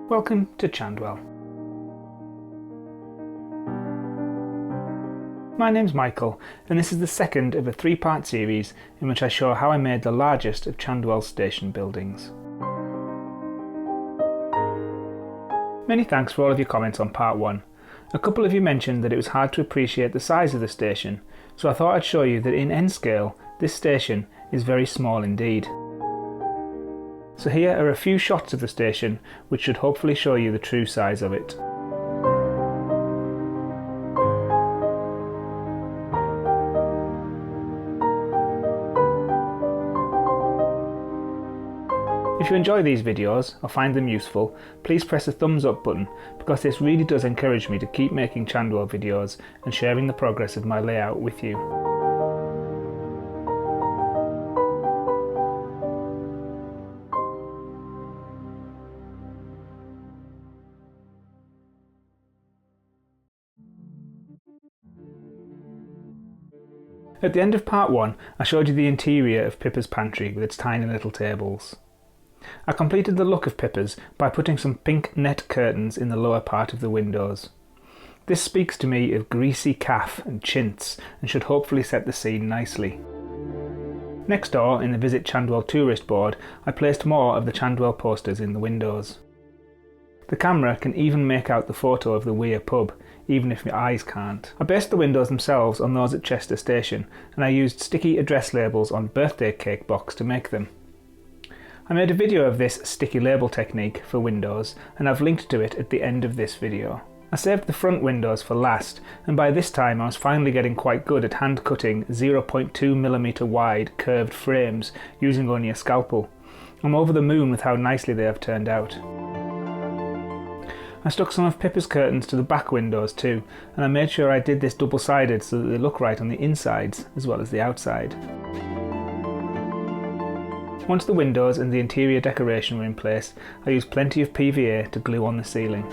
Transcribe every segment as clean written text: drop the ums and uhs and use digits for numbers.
Welcome to Chandwell. My name's Michael, and this is the second of a three-part series in which I show how I made the largest of Chandwell's station buildings. Many thanks for all of your comments on part 1. A couple of you mentioned that it was hard to appreciate the size of the station, so I thought I'd show you that in N scale, this station is very small indeed. So here are a few shots of the station which should hopefully show you the true size of it. If you enjoy these videos or find them useful, please press the thumbs up button because this really does encourage me to keep making Chandwell videos and sharing the progress of my layout with you. At the end of part 1, I showed you the interior of Pippa's pantry with its tiny little tables. I completed the look of Pippa's by putting some pink net curtains in the lower part of the windows. This speaks to me of greasy calf and chintz and should hopefully set the scene nicely. Next door, in the Visit Chandwell tourist board, I placed more of the Chandwell posters in the windows. The camera can even make out the photo of the Weir pub, even if my eyes can't. I based the windows themselves on those at Chester Station, and I used sticky address labels on birthday cake box to make them. I made a video of this sticky label technique for windows, and I've linked to it at the end of this video. I saved the front windows for last, and by this time I was finally getting quite good at hand cutting 0.2mm wide curved frames using only a scalpel. I'm over the moon with how nicely they have turned out. I stuck some of Pippa's curtains to the back windows too, and I made sure I did this double-sided so that they look right on the insides as well as the outside. Once the windows and the interior decoration were in place, I used plenty of PVA to glue on the ceiling.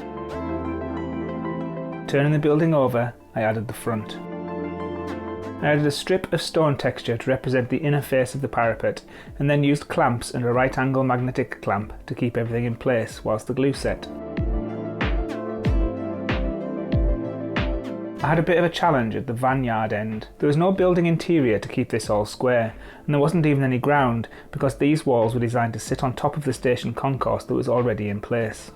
Turning the building over, I added the front. I added a strip of stone texture to represent the inner face of the parapet, and then used clamps and a right angle magnetic clamp to keep everything in place whilst the glue set. I had a bit of a challenge at the vanyard end. There was no building interior to keep this all square, and there wasn't even any ground because these walls were designed to sit on top of the station concourse that was already in place.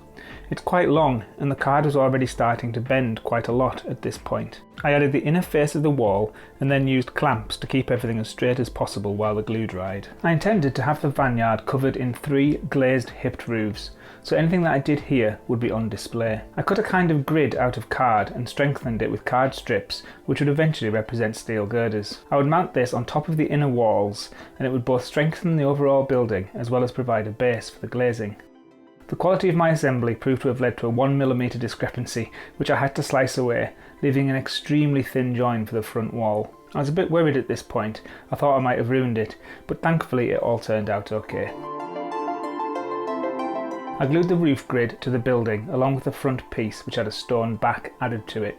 It's quite long, and the card was already starting to bend quite a lot at this point. I added the inner face of the wall and then used clamps to keep everything as straight as possible while the glue dried. I intended to have the vanyard covered in 3 glazed hipped roofs, so anything that I did here would be on display. I cut a kind of grid out of card and strengthened it with card strips which would eventually represent steel girders. I would mount this on top of the inner walls, and it would both strengthen the overall building as well as provide a base for the glazing. The quality of my assembly proved to have led to a 1mm discrepancy which I had to slice away, leaving an extremely thin join for the front wall. I was a bit worried at this point. I thought I might have ruined it, but thankfully it all turned out okay. I glued the roof grid to the building along with the front piece which had a stone back added to it.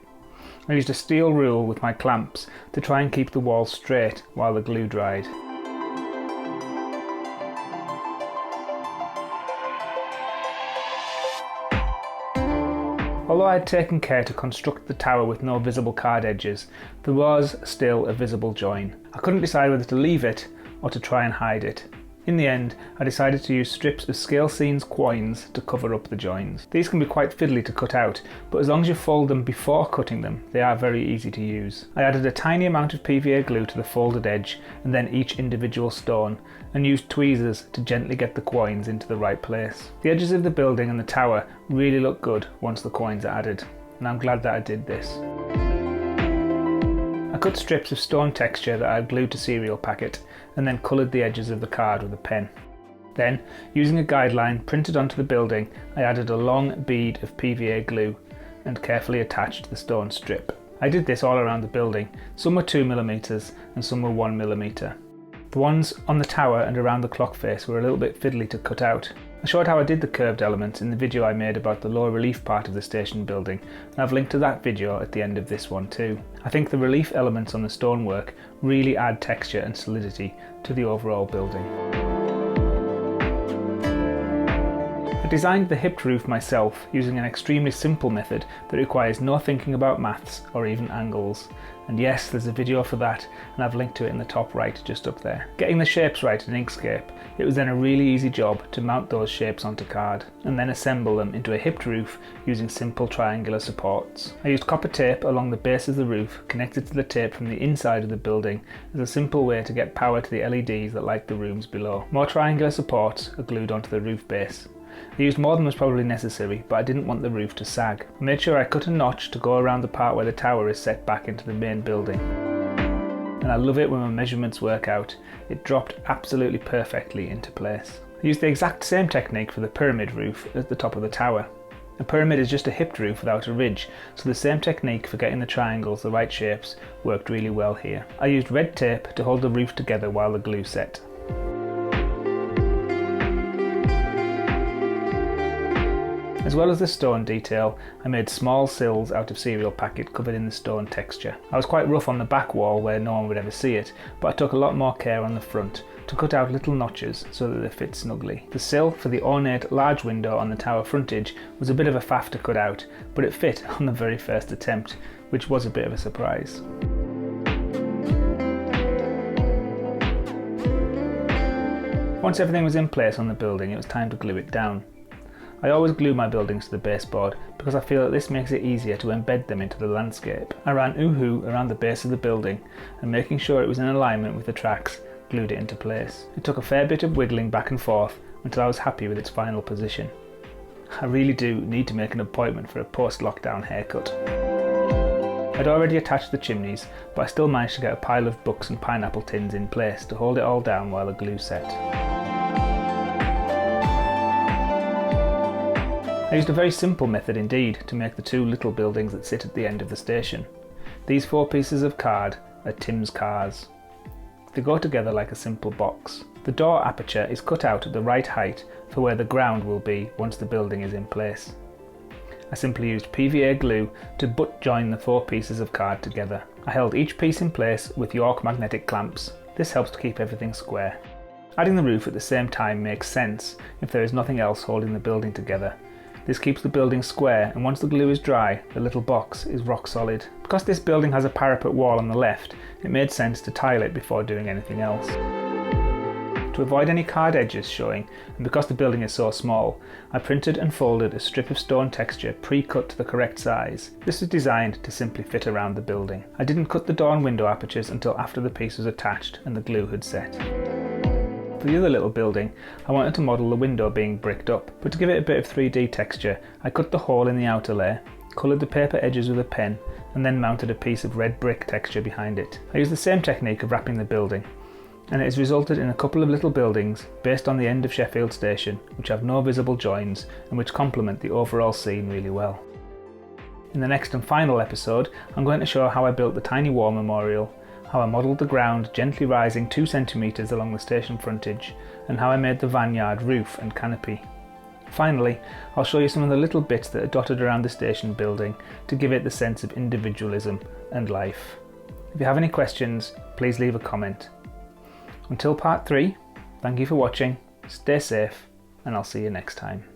I used a steel rule with my clamps to try and keep the wall straight while the glue dried. Although I had taken care to construct the tower with no visible card edges, there was still a visible join. I couldn't decide whether to leave it or to try and hide it. In the end, I decided to use strips of scale scenes coins to cover up the joins. These can be quite fiddly to cut out, but as long as you fold them before cutting them, they are very easy to use. I added a tiny amount of PVA glue to the folded edge and then each individual stone, and used tweezers to gently get the coins into the right place. The edges of the building and the tower really look good once the coins are added, and I'm glad that I did this. I cut strips of stone texture that I had glued to cereal packet and then coloured the edges of the card with a pen. Then, using a guideline printed onto the building, I added a long bead of PVA glue and carefully attached the stone strip. I did this all around the building. Some were 2mm and some were 1mm. The ones on the tower and around the clock face were a little bit fiddly to cut out. I showed how I did the curved elements in the video I made about the low relief part of the station building, and I've linked to that video at the end of this one too. I think the relief elements on the stonework really add texture and solidity to the overall building. designed the hipped roof myself using an extremely simple method that requires no thinking about maths or even angles. And yes, there's a video for that, and I've linked to it in the top right just up there. Getting the shapes right in Inkscape, it was then a really easy job to mount those shapes onto card and then assemble them into a hipped roof using simple triangular supports. I used copper tape along the base of the roof connected to the tape from the inside of the building as a simple way to get power to the LEDs that light the rooms below. More triangular supports are glued onto the roof base. I used more than was probably necessary, but I didn't want the roof to sag. I made sure I cut a notch to go around the part where the tower is set back into the main building. And I love it when my measurements work out. It dropped absolutely perfectly into place. I used the exact same technique for the pyramid roof at the top of the tower. A pyramid is just a hipped roof without a ridge, so the same technique for getting the triangles the right shapes worked really well here. I used red tape to hold the roof together while the glue set. As well as the stone detail, I made small sills out of cereal packet covered in the stone texture. I was quite rough on the back wall where no one would ever see it, but I took a lot more care on the front to cut out little notches so that they fit snugly. The sill for the ornate large window on the tower frontage was a bit of a faff to cut out, but it fit on the very first attempt, which was a bit of a surprise. Once everything was in place on the building, it was time to glue it down. I always glue my buildings to the baseboard because I feel that this makes it easier to embed them into the landscape. I ran Oohoo around the base of the building and making sure it was in alignment with the tracks, glued it into place. It took a fair bit of wiggling back and forth until I was happy with its final position. I really do need to make an appointment for a post-lockdown haircut. I'd already attached the chimneys, but I still managed to get a pile of books and pineapple tins in place to hold it all down while the glue set. I used a very simple method indeed to make the two little buildings that sit at the end of the station. These 4 pieces of card are Tim's cars. They go together like a simple box. The door aperture is cut out at the right height for where the ground will be once the building is in place. I simply used PVA glue to butt join the 4 pieces of card together. I held each piece in place with York magnetic clamps. This helps to keep everything square. Adding the roof at the same time makes sense if there is nothing else holding the building together. This keeps the building square, and once the glue is dry, the little box is rock solid. Because this building has a parapet wall on the left, it made sense to tile it before doing anything else. To avoid any card edges showing, and because the building is so small, I printed and folded a strip of stone texture pre-cut to the correct size. This was designed to simply fit around the building. I didn't cut the door and window apertures until after the piece was attached and the glue had set. For the other little building, I wanted to model the window being bricked up, but to give it a bit of 3D texture, I cut the hole in the outer layer, coloured the paper edges with a pen, and then mounted a piece of red brick texture behind it. I used the same technique of wrapping the building, and it has resulted in a couple of little buildings based on the end of Sheffield Station, which have no visible joins and which complement the overall scene really well. In the next and final episode, I'm going to show how I built the tiny war memorial, how I modelled the ground gently rising 2 centimetres along the station frontage, and how I made the vanguard roof and canopy. Finally, I'll show you some of the little bits that are dotted around the station building to give it the sense of individualism and life. If you have any questions, please leave a comment. Until part 3, thank you for watching, stay safe, and I'll see you next time.